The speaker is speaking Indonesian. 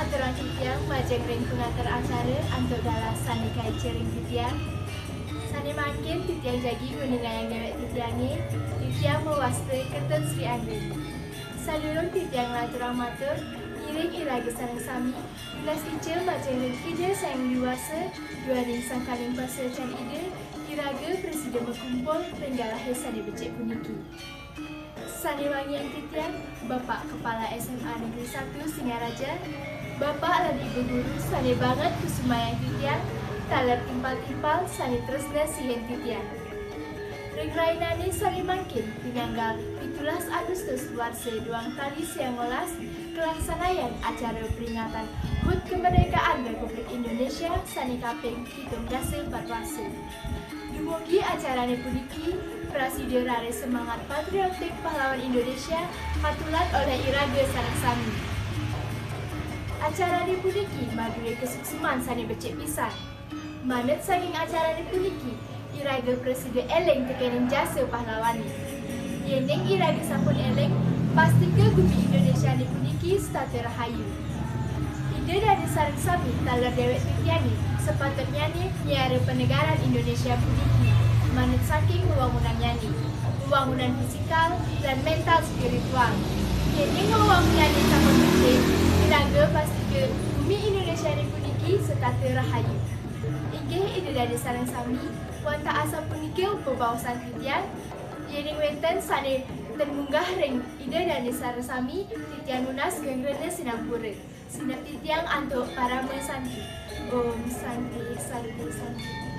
aturan titiang majeng ring pengatur acara untuk dalam sani kai cering titiang. Sani makin titiang jagi guningayang dewek titiangi, titiang mewaste kerten Sri Angin. Salurung titiang laturang matur, iring iragi sarang sami, belas icil majeng ring ide sayang diwasa, dua ring sangkaling pasal cari ide, iraga presiden berkumpul ringgalahe sani becek puniki. Sani wangi yang titian, Bapak Kepala SMA Negeri 1 Singaraja, Bapak dan Ibu Guru sani banget kusuma yang titian, taler timpal-timpal sani tresna sihen titian. Regrainani sani mangkin, tinanggal 17 Agustus warse duang tali siang olas, kelaksanaan acara peringatan HUT Kemerdekaan Republik Indonesia sani kaping hitung dase batwase. Dumugi acara puniki, Presiden Rare Semangat Patriotik Pahlawan Indonesia hatulan oleh Iraga sareng sami. Acara puniki madue kesukseman sani becek pisan. Manet saking acara puniki, Iraga Presiden eleng tekening jasa pahlawani. Yeneng Iraga sampun eleng, pasti ke bumi Indonesia puniki state rahayu. Ide dari sareng sami taler dewek titiani, sepatutnya nyiari penegaran Indonesia puniki. Manut saking wewangunan nyani, wewangunan fisikal dan mental spiritual. Jadi wewangunan yang sangat penting, iraga pasti ke bumi Indonesia ini puniki setata rahayu. Inggih ide dari sarang sami, wanta asa puniki bebawasan titian, yening wenten sane termunggah ring ide dari sarang sami, titian lunas gengrene sinampura. Sinap titiang untuk para mesanti. Om Santi Santi Santi.